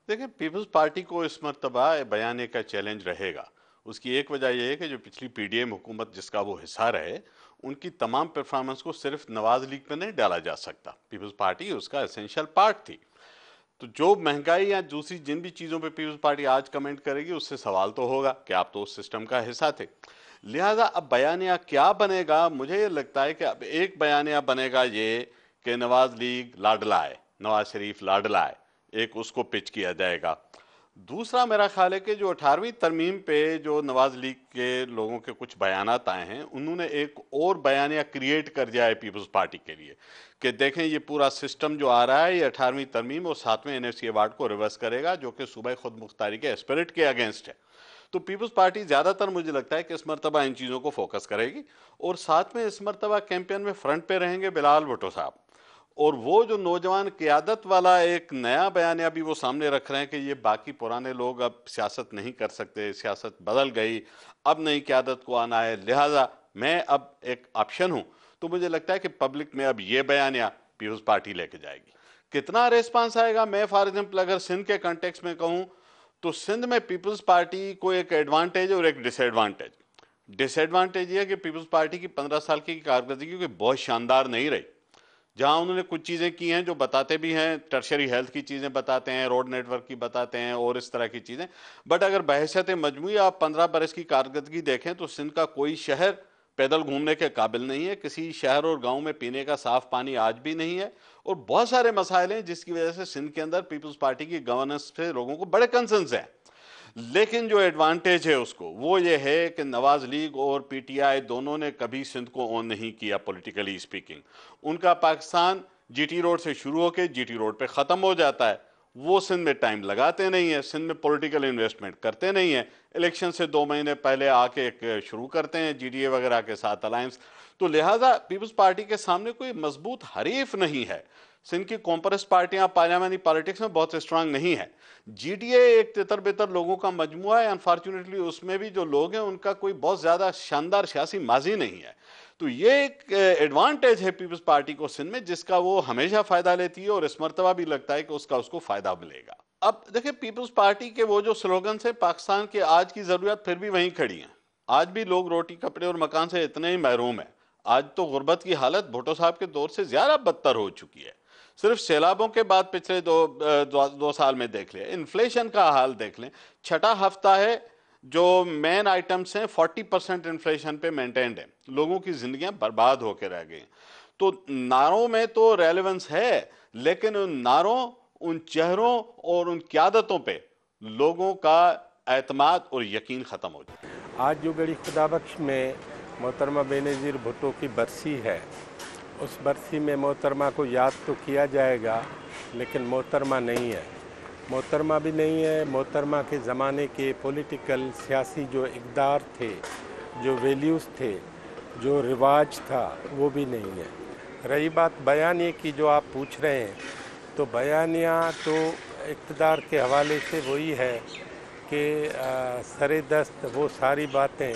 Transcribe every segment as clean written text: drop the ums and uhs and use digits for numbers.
देखिए, peoples party को इस मर्तबा बयाने का चैलेंज रहेगा। उसकी एक वजह यह है कि जो पिछली पीडीएम हुकूमत जिसका वो हिस्सा रहे, उनकी तमाम परफॉर्मेंस को सिर्फ नवाज लीग पे नहीं डाला जा सकता। पीपल्स पार्टी उसका एसेंशियल पार्ट थी। तो जो महंगाई या दूसरी जिन भी चीजों पे पीपल्स पार्टी आज कमेंट करेगी, उससे सवाल तो होगा कि आप तो उस सिस्टम का हिस्सा थे। लिहाजा अब बयानिया क्या बनेगा, मुझे ये लगता है कि अब एक बयानिया बनेगा ये कि नवाज लीग लाडला है, नवाज शरीफ लाडला है, एक उसको पिच किया जाएगा। दूसरा मेरा ख्याल है कि जो 18वीं तरमीम पे जो नवाज लीग के लोगों के कुछ बयानात आए हैं, उन्होंने एक और बयानिया क्रिएट कर दिया है पीपल्स पार्टी के लिए कि देखें ये पूरा सिस्टम जो आ रहा है, ये 18वीं तरमीम और 7वें एनएफसी अवार्ड को रिवर्स करेगा, जो कि सूबे खुद मुख्तारी के एस्पिरिट के अगेंस्ट है। तो पीपल्स पार्टी ज्यादातर मुझे लगता है कि इस मरतबा इन चीजों को फोकस करेगी, और साथ में इस मरतबा कैंपेन में फ्रंट पे रहेंगे बिलाल भुट्टो साहब। और वो जो नौजवान क्यादत वाला एक नया बयानिया भी वो सामने रख रहे हैं कि ये बाकी पुराने लोग अब सियासत नहीं कर सकते, सियासत बदल गई, अब नई क्यादत को आना है, लिहाजा मैं अब एक ऑप्शन हूं। तो मुझे लगता है कि पब्लिक में अब ये बयानिया पीपल्स पार्टी लेके जाएगी। कितना रेस्पॉन्स आएगा, मैं फॉर एग्जाम्पल अगर सिंध के कंटेक्स में कहूं, तो सिंध में पीपल्स पार्टी को एक एडवांटेज और एक डिसएडवांटेज। डिसएडवांटेज ये है कि पीपल्स पार्टी की 15 साल की कारकर्दगी कोई बहुत शानदार नहीं रही। जहां उन्होंने कुछ चीजें की हैं जो बताते भी हैं, टर्शरी हेल्थ की चीजें बताते हैं, रोड नेटवर्क की बताते हैं और इस तरह की चीजें, बट अगर बहैसियत मजमूई आप 15 बरस की कारकर्दगी देखें तो सिंध का कोई शहर पैदल घूमने के काबिल नहीं है, किसी शहर और गांव में पीने का साफ पानी आज भी नहीं है, और बहुत सारे मसाइल हैं जिसकी वजह से सिंध के अंदर पीपल्स पार्टी की गवर्नेंस से लोगों को बड़े कंसर्न्स हैं। लेकिन जो एडवांटेज है उसको वो ये है कि नवाज लीग और पीटीआई दोनों ने कभी सिंध को ओन नहीं किया पॉलिटिकली स्पीकिंग। उनका पाकिस्तान जीटी रोड से शुरू होकर जीटी रोड पे ख़त्म हो जाता है। वो सिंध में टाइम लगाते नहीं है, सिंध में पॉलिटिकल इन्वेस्टमेंट करते नहीं है, इलेक्शन से 2 महीने पहले आके एक शुरू करते हैं जीडीए वगैरह के साथ अलायंस। तो लिहाजा पीपल्स पार्टी के सामने कोई मजबूत हरीफ नहीं है। सिंध की कॉम्प्रेस पार्टियां पार्लियामेंटी पॉलिटिक्स में बहुत स्ट्रांग नहीं है। जीडीए एक तितर बितर लोगों का मजमुआ है, अनफॉर्चुनेटली उसमें भी जो लोग हैं उनका कोई बहुत ज्यादा शानदार सियासी माजी नहीं है। तो ये एक एडवांटेज है पीपल्स पार्टी को सिंध में, जिसका वो हमेशा फायदा लेती है, और इस मरतबा भी लगता है कि उसका उसको फायदा मिलेगा। अब देखिए, पीपल्स पार्टी के वो जो स्लोगन है, पाकिस्तान के आज की जरूरत फिर भी वहीं खड़ी है। आज भी लोग रोटी कपड़े और मकान से इतने ही महरूम है। आज तो गुर्बत की हालत भुट्टो साहब के दौर से ज्यादा बदतर हो चुकी है। सिर्फ सैलाबों के बाद पिछले दो साल में देख लें, इन्फ्लेशन का हाल देख लें। छठा हफ्ता है जो मेन आइटम्स हैं 40% इन्फ्लेशन पे मेंटेन्ड है, लोगों की जिंदगियां बर्बाद होकर रह गई। तो नारों में तो रेलेवेंस है, लेकिन उन नारों, उन चेहरों और उन क्यादतों पे लोगों का एतमाद और यकीन खत्म हो जाए। आज जो गड़ी खुदाबख्श में मोहतरमा बेनज़ीर भुट्टो की बरसी है, उस बरसी में मोहतरमा को याद तो किया जाएगा, लेकिन मोहतरमा नहीं है। मोहतरमा भी नहीं है। मोहतरमा के ज़माने के पॉलिटिकल सियासी जो इक़दार थे, जो वैल्यूज़ थे, जो रिवाज था, वो भी नहीं है। रही बात बयानिए की जो आप पूछ रहे हैं, तो बयानिया तो इक़्तिदार के हवाले से वही है कि सरे दस्त वो सारी बातें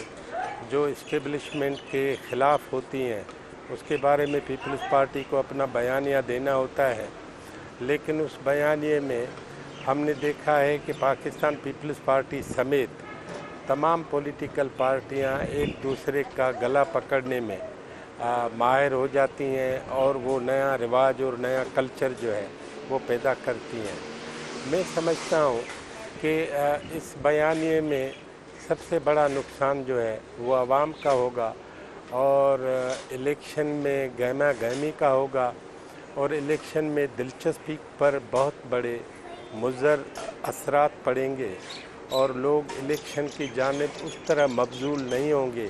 जो इस्टेब्लिशमेंट के ख़िलाफ़ होती हैं उसके बारे में पीपल्स पार्टी को अपना बयानिया देना होता है। लेकिन उस बयानिए में हमने देखा है कि पाकिस्तान पीपल्स पार्टी समेत तमाम पॉलिटिकल पार्टियां एक दूसरे का गला पकड़ने में माहिर हो जाती हैं, और वो नया रिवाज और नया कल्चर जो है वो पैदा करती हैं। मैं समझता हूँ कि इस बयानिए में सबसे बड़ा नुकसान जो है वो आवाम का होगा, और इलेक्शन में गहमा गहमी का होगा, और इलेक्शन में दिलचस्पी पर बहुत बड़े मुज़र असरात पड़ेंगे, और लोग इलेक्शन की जानिब उस तरह मबजूल नहीं होंगे,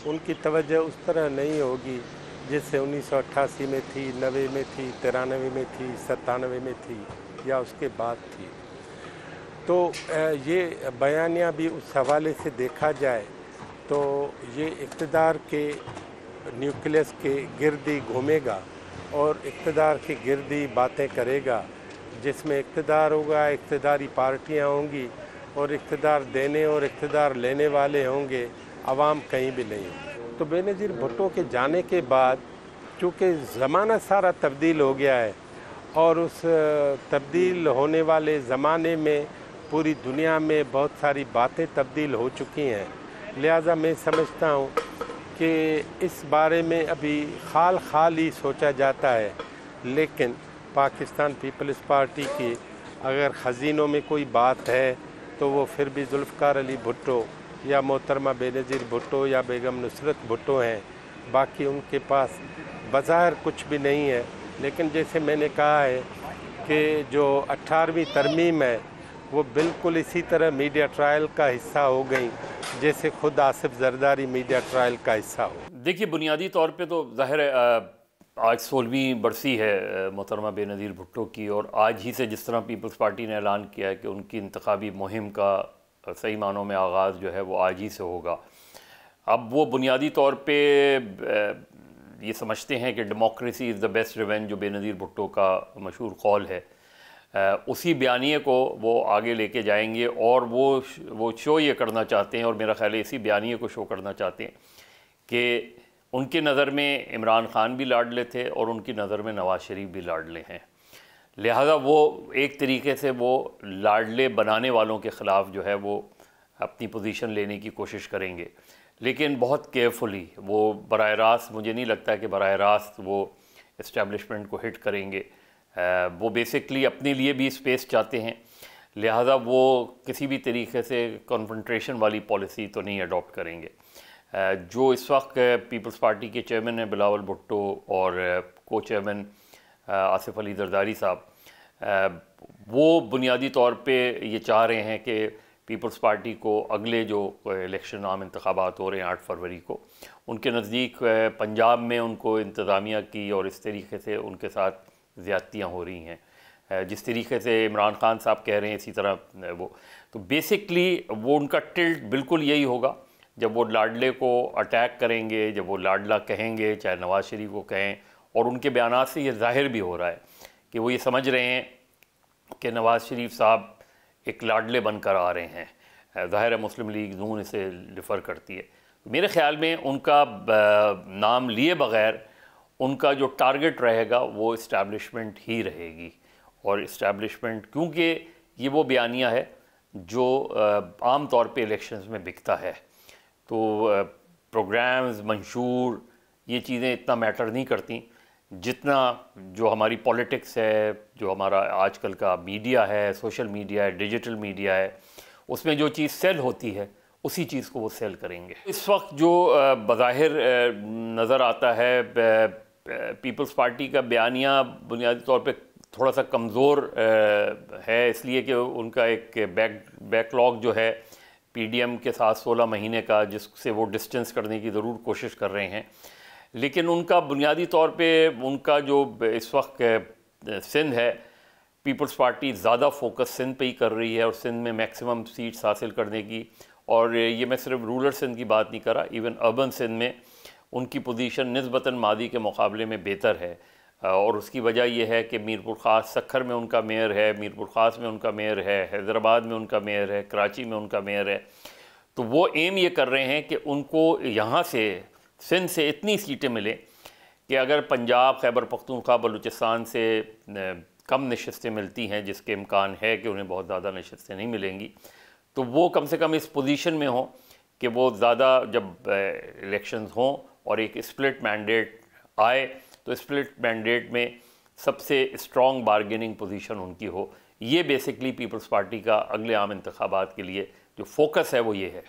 उनकी तवज्जो उस तरह नहीं होगी जैसे 1988 में थी, 90 में थी, 93 में थी, 97 में थी या उसके बाद थी। तो ये बयानिया भी उस हवाले से देखा जाए तो ये इक़्तिदार के न्यूक्लियस के गिर्दी घूमेगा और इक़्तिदार के गिर्दी बातें करेगा, जिसमें इक़्तिदार होगा, इक़्तिदारी पार्टियां होंगी, और इक़्तिदार देने और इक़्तिदार लेने वाले होंगे, आवाम कहीं भी नहीं होगी। तो बेनज़ीर भुट्टो के जाने के बाद चूँकि ज़माना सारा तब्दील हो गया है, और उस तब्दील होने वाले ज़माने में पूरी दुनिया में बहुत सारी बातें तब्दील हो चुकी हैं। लिहाजा मैं समझता हूँ कि इस बारे में अभी खाल खाल ही सोचा जाता है, लेकिन पाकिस्तान पीपल्स पार्टी की अगर ख़ज़ीनों में कोई बात है तो वो फिर भी जुल्फ़िकार अली भुट्टो या मोहतरमा बेनज़ीर भुट्टो या बेगम नुसरत भुट्टो हैं। बाकी उनके पास बज़ाहिर कुछ भी नहीं है। लेकिन जैसे मैंने कहा है कि जो 18वीं तरमीम है वो बिल्कुल इसी तरह मीडिया ट्रायल का हिस्सा हो गई जैसे खुद आसिफ जरदारी मीडिया ट्रायल का हिस्सा हो। देखिए, बुनियादी तौर पे तो ज़ाहिर है आज 16वीं बरसी है मोहतरमा बेनज़ीर भुट्टो की, और आज ही से जिस तरह पीपल्स पार्टी ने ऐलान किया है कि उनकी इंतखाबी मुहिम का सही मानों में आगाज़ जो है वो आज ही से होगा। अब वो बुनियादी तौर पे ये समझते हैं कि democracy is the best revenge, जो बेनज़ीर भुट्टो का मशहूर कौल है, उसी बयानिए को वो आगे लेके जाएंगे और वो शो ये करना चाहते हैं, और मेरा ख़्याल है इसी बयानिए को शो करना चाहते हैं कि उनके नज़र में इमरान ख़ान भी लाडले थे और उनकी नज़र में नवाज़ शरीफ भी लाडले हैं। लिहाजा वो एक तरीके से वो लाडले बनाने वालों के ख़िलाफ़ जो है वो अपनी पोजीशन लेने की कोशिश करेंगे, लेकिन बहुत केयरफुली। वो बराह रास्त, मुझे नहीं लगता कि बराह रास्त वो इस्टेब्लिशमेंट को हिट करेंगे। वो बेसिकली अपने लिए भी स्पेस चाहते हैं, लिहाजा वो किसी भी तरीके से कॉन्फ्रंट्रेशन वाली पॉलिसी तो नहीं अडॉप्ट करेंगे। जो इस वक्त पीपल्स पार्टी के चेयरमैन हैं बिलावल भुट्टो और को चेयरमैन आसिफ अली जरदारी साहब, वो बुनियादी तौर पे ये चाह रहे हैं कि पीपल्स पार्टी को अगले जो इलेक्शन आम इंतखाबात हो रहे हैं 8 फरवरी को, उनके नज़दीक पंजाब में उनको इंतज़ामिया की और इस तरीके से उनके साथ ज़्यादतियाँ हो रही हैं जिस तरीके से इमरान ख़ान साहब कह रहे हैं, इसी तरह वो। तो बेसिकली वो उनका टिल्ट बिल्कुल यही होगा, जब वो लाडले को अटैक करेंगे, जब वो लाडला कहेंगे, चाहे नवाज़ शरीफ को कहें, और उनके बयानात से ये ज़ाहिर भी हो रहा है कि वो ये समझ रहे हैं कि नवाज़ शरीफ साहब एक लाडले बनकर आ रहे हैं। ज़ाहिर है मुस्लिम लीग नून इसे रिफ़र करती है। मेरे ख़्याल में उनका नाम लिए बग़ैर उनका जो टारगेट रहेगा वो इस्टेब्लिशमेंट ही रहेगी, और इस्टेब्लिशमेंट, क्योंकि ये वो बयानिया है जो आम तौर पे इलेक्शंस में बिकता है, तो प्रोग्राम्स, मंशूर, ये चीज़ें इतना मैटर नहीं करती जितना जो हमारी पॉलिटिक्स है, जो हमारा आजकल का मीडिया है, सोशल मीडिया है, डिजिटल मीडिया है, उसमें जो चीज़ सेल होती है उसी चीज़ को वो सेल करेंगे। इस वक्त जो बज़ाहिर नज़र आता है पीपल्स पार्टी का बयानिया बुनियादी तौर पे थोड़ा सा कमज़ोर है, इसलिए कि उनका एक बैकलॉग जो है पीडीएम के साथ 16 महीने का, जिससे वो डिस्टेंस करने की ज़रूर कोशिश कर रहे हैं। लेकिन उनका बुनियादी तौर पे उनका जो इस वक्त सिंध है, पीपल्स पार्टी ज़्यादा फोकस सिंध पे ही कर रही है और सिंध में मैक्सिमम सीट्स हासिल करने की। और ये मैं सिर्फ रूरल सिंध की बात नहीं कर रहा, इवन अर्बन सिंध में उनकी पोजीशन निस्बतन मादी के मुकाबले में बेहतर है, और उसकी वजह यह है कि मीरपुर ख़ास सखर में उनका मेयर है, मीरपुर ख़ास में उनका मेयर है, हैदराबाद में उनका मेयर है, कराची में उनका मेयर है। तो वो एम ये कर रहे हैं कि उनको यहाँ से सिंध से इतनी सीटें मिलें कि अगर पंजाब, खैबर पख्तूनख्वा, बलूचिस्तान से कम नशस्तें मिलती हैं, जिसके इम्कान है कि उन्हें बहुत ज़्यादा नशस्तें नहीं मिलेंगी, तो वो कम से कम इस पोजीशन में हों कि वो ज़्यादा जब इलेक्शंस हों और एक स्प्लिट मैंडेट आए, तो स्प्लिट मैंडेट में सबसे स्ट्रॉन्ग बारगेनिंग पोजीशन उनकी हो। ये बेसिकली पीपल्स पार्टी का अगले आम इंतखाबात के लिए जो फोकस है वो ये है।